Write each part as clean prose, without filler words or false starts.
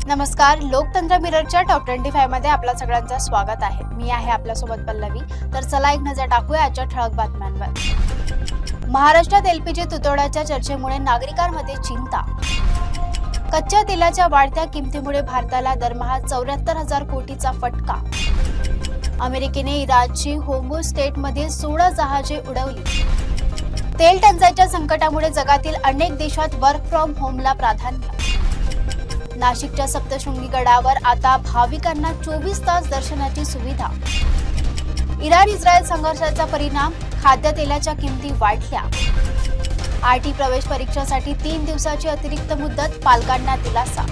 नमस्कार, लोकतंत्र मिररच्या टॉप 25 मध्ये आपल्या सगळ्यांचं स्वागत आहे। मी आहे आपल्यासोबत पल्लवी। तर चला एक नजर टाकूया आजच्या ठळक बातम्यांवर। महाराष्ट्रात एलपीजी तुटवड्याच्या चर्चेमुळे नागरिकांमध्ये चिंता। कच्च्या तेलाच्या वाढत्या किमतीमुळे भारताला दरमहा 74,000 कोटीचा फटका। अमेरिकेने इराणची होर्मुझ स्ट्रेटमध्ये 16 जहाजे उडवली। तेल टंचाईच्या संकटामुळे जगातील अनेक देशात वर्क फ्रॉम होमला प्राधान्य। नाशिकच्या सप्तशृंगी गडावर आता भाविकांना 24 तास दर्शनाची सुविधा। इराण-इस्रायल संघर्षाचा परिणाम, खाद्यतेलाच्या किमती वाढल्या। आरटी प्रवेश परीक्षेसाठी 3 दिवसाची अतिरिक्त मुदत, पालकांना दिलासा।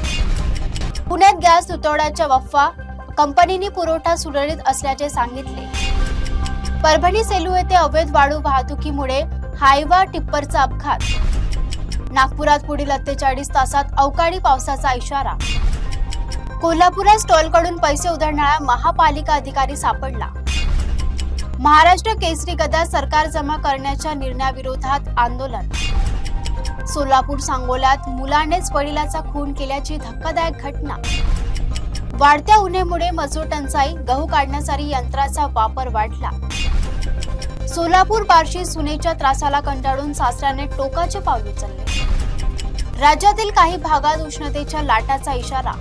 पुण्यात गॅस तुटवड्याच्या अफवा, कंपनीने पुरवठा सुरळीत असल्याचे सांगितले। परभणी सेलू येथे अवैध वाळू वाहतुकीमुळे हायवा टिप्परचा अपघात। नागपुरात पुढील 48 तासात अवकाळी पावसाचा इशारा। कोल्हापुरात स्टॉलकडून पैसे उधळणारा महापालिका अधिकारी सापडला। महाराष्ट्र केसरी गदा, सरकार जमा करण्याच्या निर्णयाविरोधात आंदोलन। सोलापूर सांगोल्यात मुलानेच वडिलाचा खून केल्याची धक्कादायक घटना। वाढत्या उन्हामुळे मजूर टंचाई, गहू काढण्यासाठी यंत्राचा वापर वाढला। सोलापूर बार्शी सुनेच्या त्रासाला कंटाळून सासऱ्याने टोकाचे पाऊल उचलले। राज्यातील काही भागात उष्णतेच्या लाटाचा इशारा।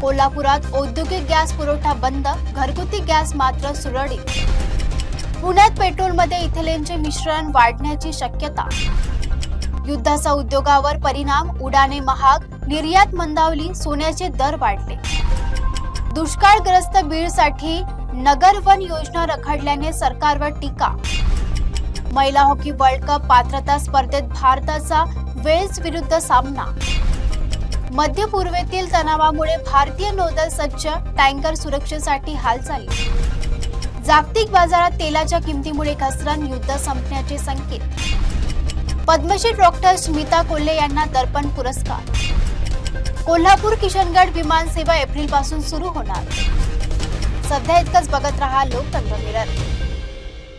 कोल्हापुरात औद्योगिक गॅस पुरवठा बंद, घरगुती गॅस मात्र सुरळीत। पुण्यात पेट्रोलमध्ये इथेनॉलचे मिश्रण वाढण्याची शक्यता। युद्धाचा उद्योगावर परिणाम, उडाणे महाग, निर्यात मंदावली, सोन्याचे दर वाढले। दुष्काळग्रस्त बीडसाठी नगर वन योजना रखडल्याने सरकारवर टीका। महिला हॉकी वर्ल्ड कप पात्रता स्पर्धेत भारताचा वेल्स विरुद्ध सामना। मध्य पूर्वेतील तणावामुळे भारतीय नौदल सज्ज, टँकर सुरक्षेसाठी हालचाली। जागतिक बाजारात तेलाच्या किमतीमुळे घसरण, युद्ध संपण्याचे संकेत। पद्मश्री डॉक्टर स्मिता कोल्हे यांना दर्पण पुरस्कार। कोल्हापूर किशनगड विमानसेवा एप्रिलपासून सुरू होणार। सध्या इतकंच, बघत रहा लोकतंत्र मिरर।